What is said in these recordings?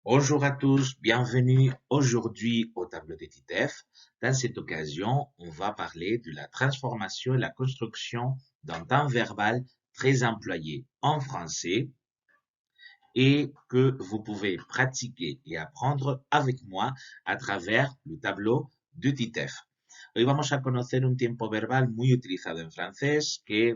Bonjour à tous, bienvenue aujourd'hui au tableau de TITEF. Dans cette occasion, on va parler de la transformation et la construction d'un temps verbal très employé en français et que vous pouvez pratiquer et apprendre avec moi a travers le tableau de TITEF. Hoy vamos a conocer un tiempo verbal muy utilizado en francés que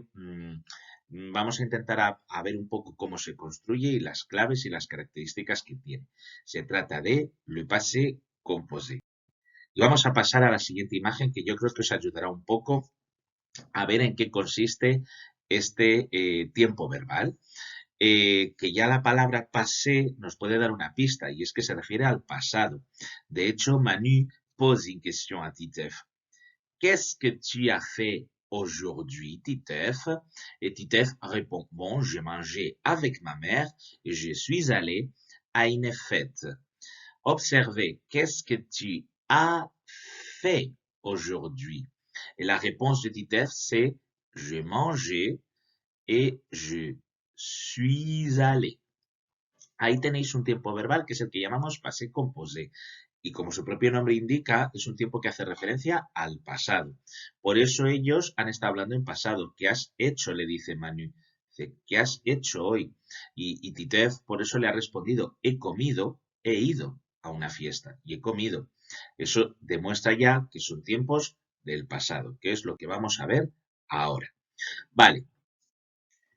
vamos a intentar a ver un poco cómo se construye y las claves y las características que tiene. Se trata de le passé composé. Y vamos a pasar a la siguiente imagen que yo creo que os ayudará un poco a ver en qué consiste este tiempo verbal. Que ya la palabra passé nos puede dar una pista y es que se refiere al pasado. De hecho, Manu pose une question à Titeuf. Qu'est-ce que tu as fait aujourd'hui, Titeuf? Et Titeuf répond, bon, j'ai mangé avec ma mère et je suis allé à une fête. Observez, qu'est-ce que tu as fait aujourd'hui? Et la réponse de Titeuf, c'est j'ai mangé et je suis allé. Ahí tenéis un tiempo verbal que es el que llamamos passé composé. Y como su propio nombre indica, es un tiempo que hace referencia al pasado. Por eso ellos han estado hablando en pasado. ¿Qué has hecho? Le dice Manu. Dice, ¿qué has hecho hoy? Y Titeuf por eso le ha respondido, he comido, he ido a una fiesta y he comido. Eso demuestra ya que son tiempos del pasado, que es lo que vamos a ver ahora. Vale,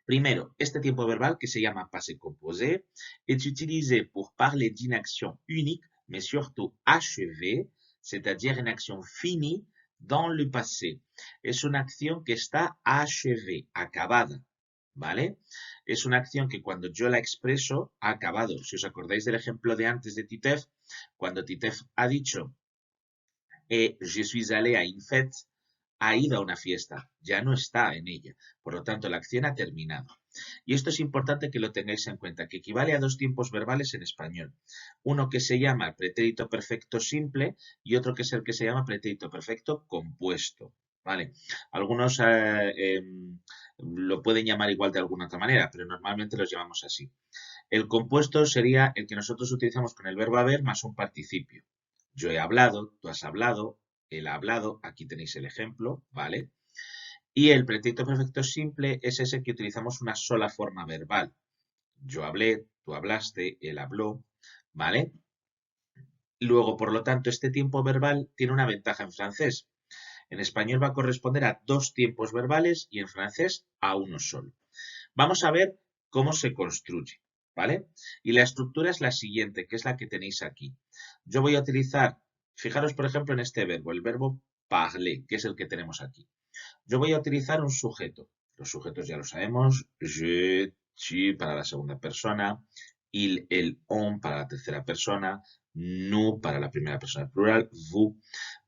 primero, este tiempo verbal, que se llama passé composé, est utilisé pour parler d'une action unique, mais surtout achevée, c'est-à-dire une action finie dans le passé. Es una acción que está achevée, acabada, ¿vale? Es una acción que cuando yo la expreso, ha acabado. Si os acordáis del ejemplo de antes de Titeuf, cuando Titeuf ha dicho, je suis allé à une fête, ha ido a una fiesta, ya no está en ella. Por lo tanto, la acción ha terminado. Y esto es importante que lo tengáis en cuenta, que equivale a dos tiempos verbales en español. Uno que se llama pretérito perfecto simple y otro que es el que se llama pretérito perfecto compuesto. ¿Vale? Algunos lo pueden llamar igual de alguna otra manera, pero normalmente los llamamos así. El compuesto sería el que nosotros utilizamos con el verbo haber más un participio. Yo he hablado, tú has hablado, él ha hablado, aquí tenéis el ejemplo, ¿vale? Y el pretérito perfecto simple es ese que utilizamos una sola forma verbal. Yo hablé, tú hablaste, él habló, ¿vale? Luego, por lo tanto, este tiempo verbal tiene una ventaja en francés. En español va a corresponder a dos tiempos verbales y en francés a uno solo. Vamos a ver cómo se construye, ¿vale? Y la estructura es la siguiente, que es la que tenéis aquí. Yo voy a utilizar, fijaros por ejemplo en este verbo, el verbo parler, que es el que tenemos aquí. Yo voy a utilizar un sujeto. Los sujetos ya lo sabemos. Je, tu para la segunda persona. Il, el, on para la tercera persona. Nous para la primera persona plural. Vous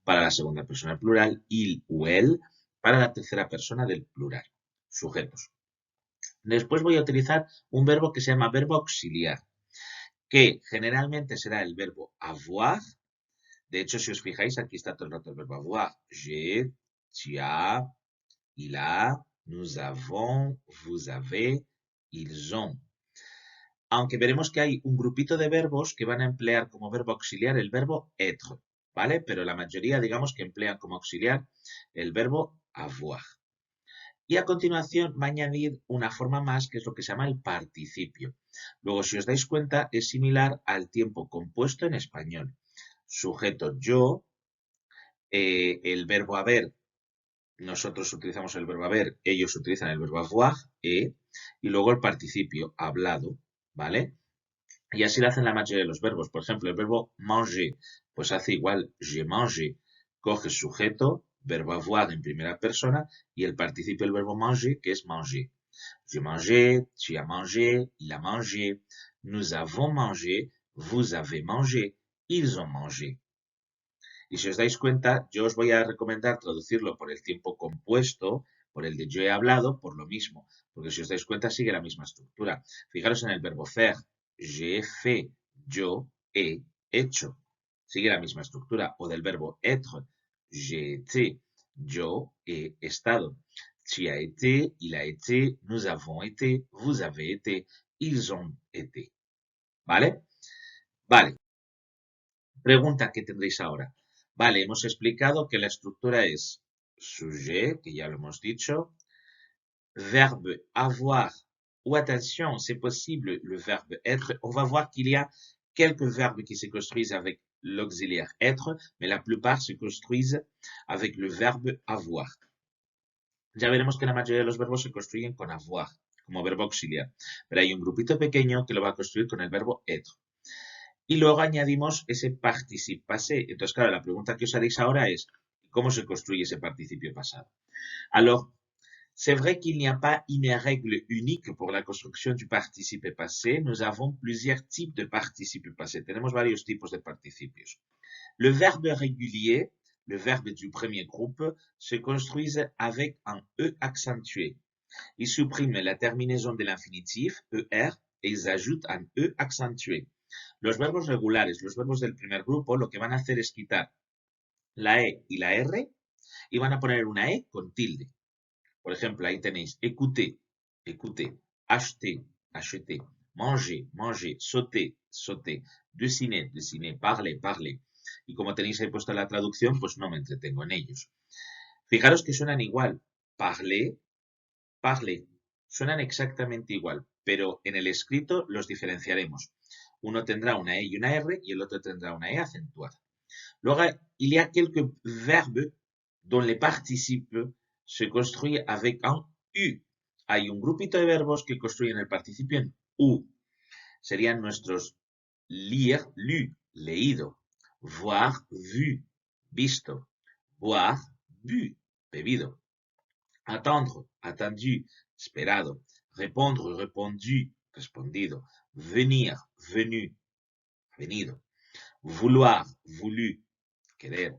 para la segunda persona plural. Il o él para la tercera persona del plural. Sujetos. Después voy a utilizar un verbo que se llama verbo auxiliar, que generalmente será el verbo avoir. De hecho, si os fijáis, aquí está todo el rato el verbo avoir. J'ai, tu as, il a, nous avons, vous avez, ils ont. Aunque veremos que hay un grupito de verbos que van a emplear como verbo auxiliar el verbo être, ¿vale? Pero la mayoría, digamos que emplean como auxiliar el verbo avoir. Y a continuación va a añadir una forma más que es lo que se llama el participio. Luego, si os dais cuenta, es similar al tiempo compuesto en español. Sujeto yo, el verbo haber, nosotros utilizamos el verbo haber, ellos utilizan el verbo avoir, y luego el participio, hablado, ¿vale? Y así lo hacen la mayoría de los verbos. Por ejemplo, el verbo manger, pues hace igual, je mange, coge sujeto, verbo avoir en primera persona, y el participio del verbo manger, que es manger. Je mangé, tu as mangé, il a mangé, nous avons mangé, vous avez mangé, ils ont mangé. Y si os dais cuenta, yo os voy a recomendar traducirlo por el tiempo compuesto, por el de yo he hablado, por lo mismo, porque si os dais cuenta sigue la misma estructura. Fijaros en el verbo faire, j'ai fait, yo he hecho, sigue la misma estructura, o del verbo être, j'ai été, yo he estado, tu as été, il a été, nous avons été, vous avez été, ils ont été. ¿Vale? Vale, pregunta que tendréis ahora. Vale, hemos explicado que la estructura es sujet, que ya lo hemos dicho, verbe avoir, ou attention, c'est possible le verbe être. On va voir qu'il y a quelques verbes qui se construisent avec l'auxiliaire être, mais la plupart se construisent avec le verbe avoir. Ya veremos que la mayoría de los verbos se construyen con avoir, como verbo auxiliar, pero hay un grupito pequeño que lo va a construir con el verbo être. Y luego añadimos ese participio passé. Entonces, claro, la pregunta que os haréis ahora es, ¿cómo se construye ese participio pasado? Alors, c'est vrai qu'il n'y a pas une règle unique pour la construction du participe passé. Nous avons plusieurs types de participes passés. Tenemos varios tipos de participios. Le verbe régulier, le verbe du premier groupe, se construisent avec un E accentué. Ils suppriment la terminaison de l'infinitif, ER, et ils ajoutent un E accentué. Los verbos regulares, los verbos del primer grupo, lo que van a hacer es quitar la E y la R y van a poner una E con tilde. Por ejemplo, ahí tenéis écouter, écouter, acheter, acheter, manger, manger, sauter, sauter, dessiner, dessiner, parler, parler. Y como tenéis ahí puesto la traducción, pues no me entretengo en ellos. Fijaros que suenan igual. Parler, parler. Suenan exactamente igual, pero en el escrito los diferenciaremos. Uno tendrá una E y una R y el otro tendrá una E acentuada. Luego, il y a quelques verbes dont les participes se construyen avec un U. Hay un grupito de verbos que construyen el participio en U. Serían nuestros lire, lu, leído, voir, vu, visto, boire, bu, bebido, attendre, attendu, esperado, répondre, répondu, respondido, venir, venu, venido, vouloir, voulu, querer,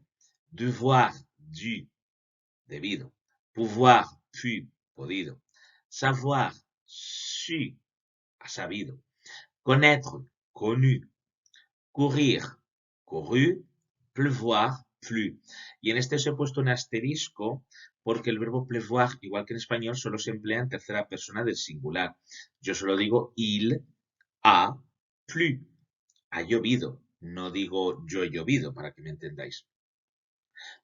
devoir, dû, debido, pouvoir, pu, podido, savoir, su, sabido, connaître, connu, courir, couru, pleuvoir, plu. Y en este os he puesto un asterisco porque el verbo pleuvoir, igual que en español, solo se emplea en tercera persona del singular. Yo solo digo il a plu, ha llovido. No digo yo he llovido, para que me entendáis.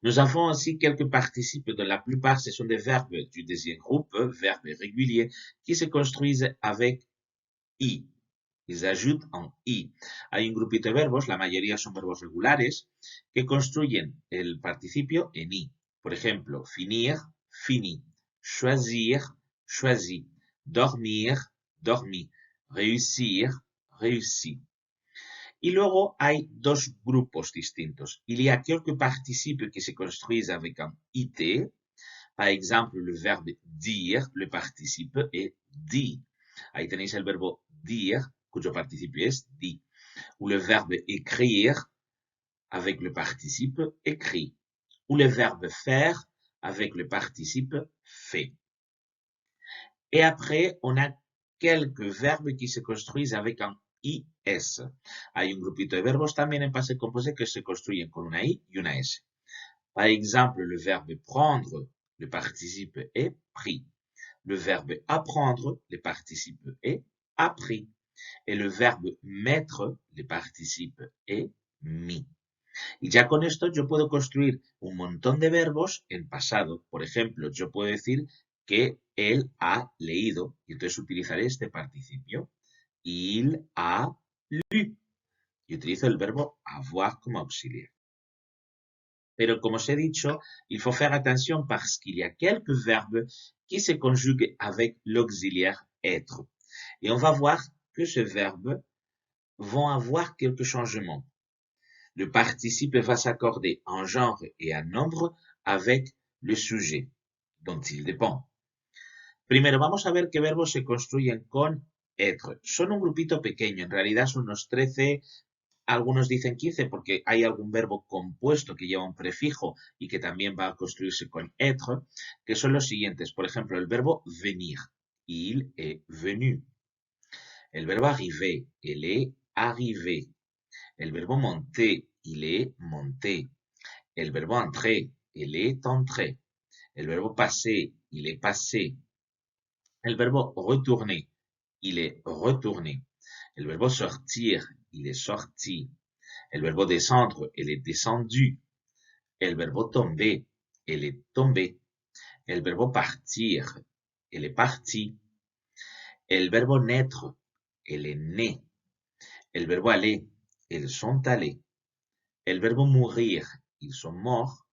Nous avons aussi quelques participes dont la plupart ce sont des verbes du deuxième groupe, verbes réguliers, qui se construisent avec i. Ils ajoutent un i. Hay un grupito de verbos, la mayoría son verbos regulares, que construyen el participio en i. Por ejemplo, finir, fini, choisir, choisi, dormir, dormi, réussir, réussi. Y luego hay dos grupos distintos. Il y a quelques participes qui se construisent avec un it. Par exemple, le verbe dire, le participe est dit. Ahí tenéis el verbo dire, cuyo participio es dit. Ou le verbe écrire, avec le participe écrit. Ou le verbe faire, avec le participe fait. Et après, on a quelques verbes qui se construisent avec un IS. Hay un grupito de verbos también en passé composé que se construyen con una I y una S. Par exemple, le verbe prendre, le participe est pris. Le verbe apprendre, le participe est appris. Et le verbe mettre, le participe est mis. Y ya con esto yo puedo construir un montón de verbos en pasado. Por ejemplo, yo puedo decir que él ha leído, y entonces utilizaré este participio. Il a lu. Y utilizo el verbo avoir como auxiliar. Pero como os he dicho, il faut faire attention parce qu'il y a quelques verbes qui se conjuguent avec l'auxiliaire être. Et on va voir que ces verbes vont avoir quelques changements. Le participe va s'accorder en genre et en nombre avec le sujet dont il dépend. Primero vamos a ver qué verbos se construyen con être. Son un grupito pequeño, en realidad son unos 13, algunos dicen 15 porque hay algún verbo compuesto que lleva un prefijo y que también va a construirse con être, que son los siguientes. Por ejemplo, el verbo venir, il est venu. El verbo arriver, elle est arrivée. El verbo monter, il est monté. El verbo entrer, il est entré. El verbo passer, il est passé. El verbo retourner, il est retourné. El verbo sortir, il est sorti. El verbo descendre, elle est descendu. El verbo tomber, elle est tombée. El verbo partir, elle est partie. El verbo naître, elle est née. El verbo aller, ils sont allés. El verbo mourir, ils sont morts.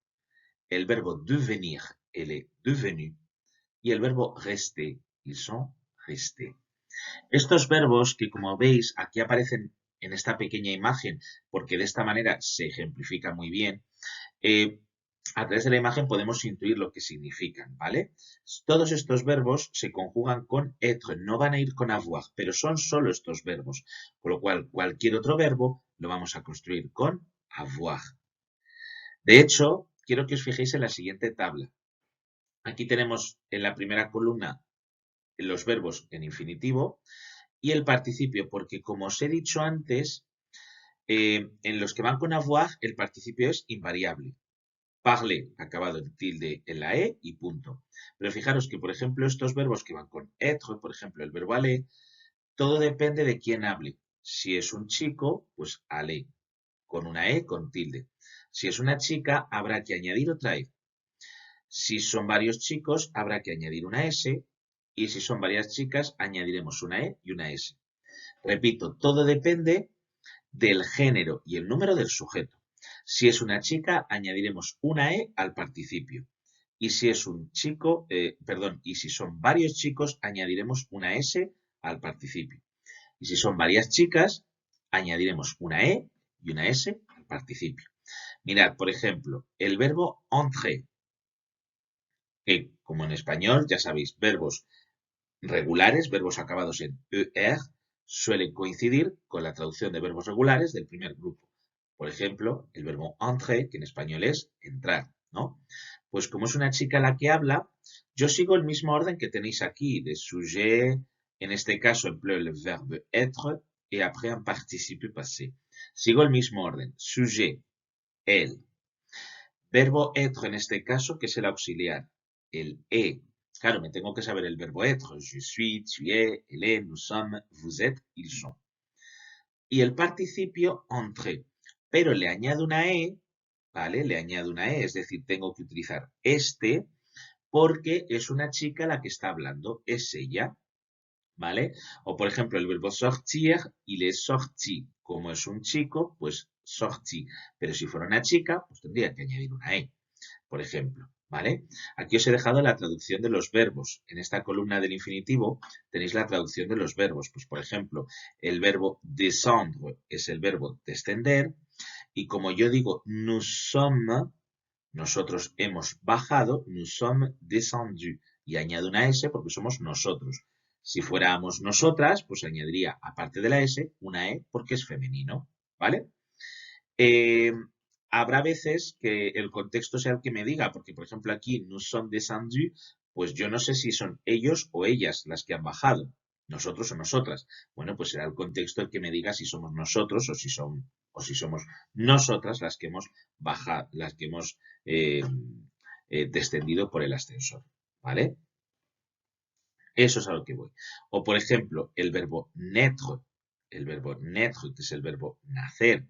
El verbo devenir, elle est devenue. Y el verbo rester, ils sont restés. Estos verbos que, como veis, aquí aparecen en esta pequeña imagen, porque de esta manera se ejemplifica muy bien, a través de la imagen podemos intuir lo que significan, ¿vale? Todos estos verbos se conjugan con être, no van a ir con avoir, pero son solo estos verbos, con lo cual cualquier otro verbo lo vamos a construir con avoir. De hecho, quiero que os fijéis en la siguiente tabla. Aquí tenemos en la primera columna los verbos en infinitivo y el participio, porque como os he dicho antes, en los que van con avoir, el participio es invariable. Parler, acabado en tilde en la E y punto. Pero fijaros que, por ejemplo, estos verbos que van con être, por ejemplo, el verbo aller, todo depende de quién hable. Si es un chico, pues aller, con una E, con tilde. Si es una chica, habrá que añadir otra E. Si son varios chicos, habrá que añadir una S. Y si son varias chicas, añadiremos una E y una S. Repito, todo depende del género y el número del sujeto. Si es una chica, añadiremos una E al participio. Y si es un chico, y si son varios chicos, añadiremos una S al participio. Y si son varias chicas, añadiremos una E y una S al participio. Mirad, por ejemplo, el verbo entrer, que como en español, ya sabéis, verbos regulares, verbos acabados en ER, suelen coincidir con la traducción de verbos regulares del primer grupo. Por ejemplo, el verbo entrer, que en español es entrar, ¿no? Pues como es una chica la que habla, yo sigo el mismo orden que tenéis aquí, de sujet, en este caso empleo el verbo être, y après un participe passé. Sigo el mismo orden, sujet, elle. Verbo être en este caso, que es el auxiliar, el est. Claro, me tengo que saber el verbo être. Je suis, tu es, elle est, nous sommes, vous êtes, ils sont. Y el participio entrer. Pero le añado una E, ¿vale? Le añado una E, es decir, tengo que utilizar este porque es una chica la que está hablando, es ella, ¿vale? O por ejemplo, el verbo sortir, il est sorti. Como es un chico, pues sorti. Pero si fuera una chica, pues tendría que añadir una E, por ejemplo, ¿vale? Aquí os he dejado la traducción de los verbos. En esta columna del infinitivo tenéis la traducción de los verbos. Pues, por ejemplo, el verbo descendre es el verbo descender. Y como yo digo, nous sommes, nosotros hemos bajado, nous sommes descendus. Y añado una S porque somos nosotros. Si fuéramos nosotras, pues añadiría, aparte de la S, una E porque es femenino, ¿vale? Habrá veces que el contexto sea el que me diga, porque por ejemplo aquí nous sommes descendus, pues yo no sé si son ellos o ellas las que han bajado, nosotros o nosotras. Bueno, pues será el contexto el que me diga si somos nosotros o si somos nosotras las que hemos bajado, las que hemos descendido por el ascensor, ¿vale? Eso es a lo que voy. O por ejemplo, el verbo naître, que es el verbo nacer,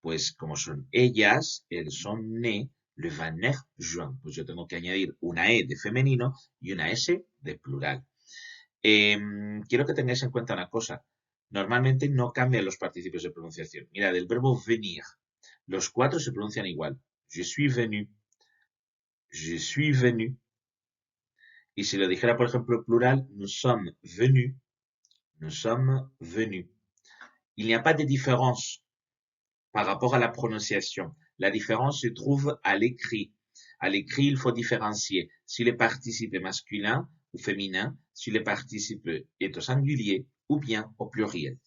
pues como son ellas, elles sont nées, le va naître Joan. Pues yo tengo que añadir una E de femenino y una S de plural. Quiero que tengáis en cuenta una cosa. Normalmente no cambian los participios de pronunciación. Mirad, el verbo venir. Los cuatro se pronuncian igual. Je suis venu. Je suis venu. Y si lo dijera, por ejemplo, plural, nous sommes venus. Nous sommes venus. Il n'y a pas de différence par rapport à la prononciation. La différence se trouve à l'écrit. À l'écrit, il faut différencier si le participe est masculin ou féminin, si le participe est au singulier ou bien au pluriel.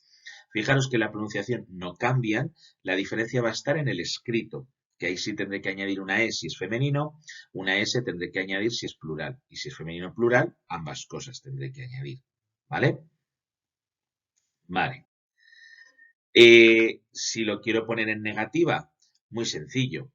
Fijaros que la pronunciación no cambian, la diferencia va a estar en el escrito, que ahí sí tendré que añadir una E si es femenino, una S tendré que añadir si es plural, y si es femenino plural, ambas cosas tendré que añadir, ¿vale? Vale. Si lo quiero poner en negativa, muy sencillo.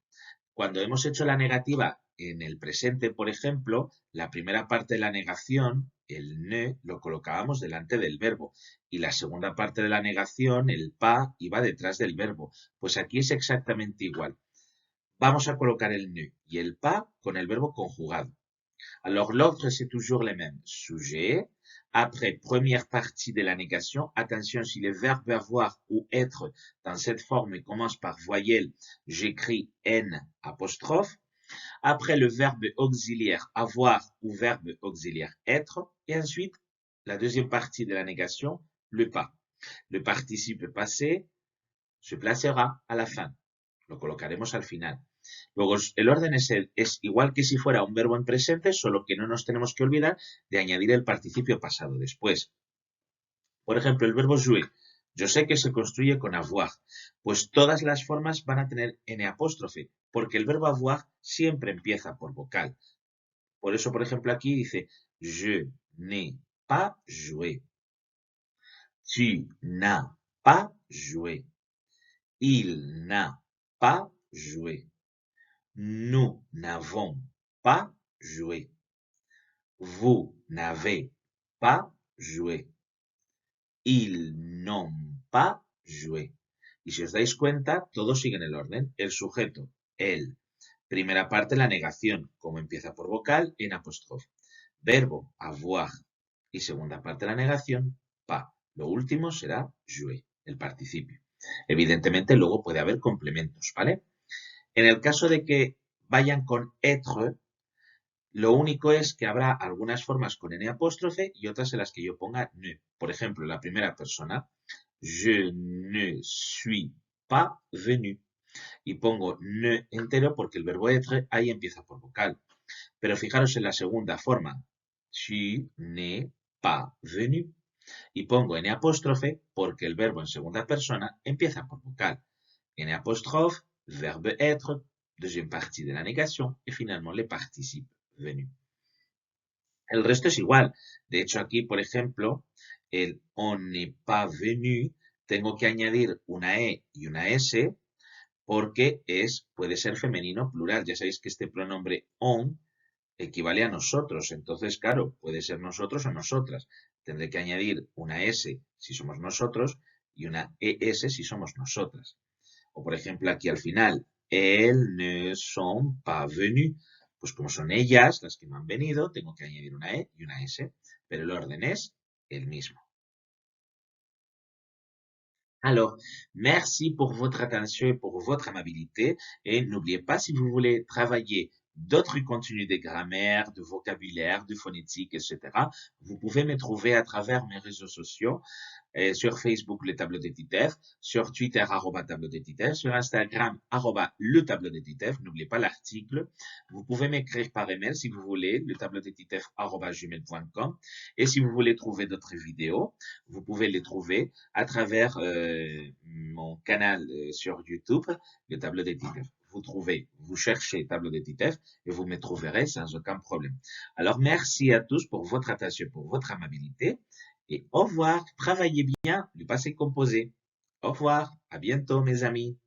Cuando hemos hecho la negativa en el presente, por ejemplo, la primera parte de la negación el ne, lo colocábamos delante del verbo. Y la segunda parte de la negación, el pas, iba detrás del verbo. Pues aquí es exactamente igual. Vamos a colocar el ne y el pas con el verbo conjugado. Alors, l'ordre, c'est toujours le même. Sujet. Après, première partie de la négation. Attention, si le verbe avoir ou être dans cette forme commence par voyelle, j'écris N apostrophe. Après, le verbe auxiliaire avoir ou verbe auxiliaire être. Et ensuite, la deuxième partie de la négation, le pas. Le participe passé se placera à la fin. Lo colocaremos al final. Luego, el orden es igual que si fuera un verbo en presente, solo que no nos tenemos que olvidar de añadir el participio pasado después. Por ejemplo, el verbo jouer. Yo sé que se construye con avoir. Pues todas las formas van a tener N apóstrofe, porque el verbo avoir siempre empieza por vocal. Por eso, por ejemplo, aquí dice, je n'ai pas joué. Tu n'as pas joué. Il n'a pas joué. Nous n'avons pas joué. Vous n'avez pas joué. Ils n'ont pas joué. Y si os dais cuenta, todos siguen el orden. El sujeto, el. Primera parte, la negación, como empieza por vocal, en apóstrofe. Verbo, avoir. Y segunda parte, la negación, pas. Lo último será jouer, el participio. Evidentemente, luego puede haber complementos, ¿vale? En el caso de que vayan con être, lo único es que habrá algunas formas con N apóstrofe y otras en las que yo ponga ne. Por ejemplo, la primera persona, je ne suis pas venu. Y pongo ne entero porque el verbo être ahí empieza por vocal. Pero fijaros en la segunda forma, tu n'es pas venu. Y pongo N apóstrofe porque el verbo en segunda persona empieza por vocal. N apóstrofe, verbe être, deuxième partie de la négation et finalement le participe venu. El resto es igual. De hecho, aquí, por ejemplo, el on n'est pas venu, tengo que añadir una E y una S porque puede ser femenino plural. Ya sabéis que este pronombre on equivale a nosotros. Entonces, claro, puede ser nosotros o nosotras. Tendré que añadir una S si somos nosotros y una ES si somos nosotras. O, por ejemplo, aquí al final, elles ne sont pas venues. Pues como son ellas las que no han venido, tengo que añadir una E y una S, pero el orden es el mismo. Alors, merci pour votre attention et pour votre amabilité. Et n'oubliez pas, si vous voulez travailler d'autres contenus de grammaire, de vocabulaire, de phonétique, etc., vous pouvez me trouver à travers mes réseaux sociaux. Sur Facebook, le tableau de Titeuf, sur Twitter, @tableau de Titeuf, sur Instagram, @le tableau de Titeuf. N'oubliez pas l'article. Vous pouvez m'écrire par email si vous voulez, le tableau de Titeuf @gmail.com. Et si vous voulez trouver d'autres vidéos, vous pouvez les trouver à travers mon canal sur YouTube, le tableau de Titeuf. Vous cherchez tableau de Titeuf et vous me trouverez sans aucun problème. Alors, merci à tous pour votre attention, pour votre amabilité. Et au revoir, travaillez bien le passé composé. Au revoir, à bientôt mes amis.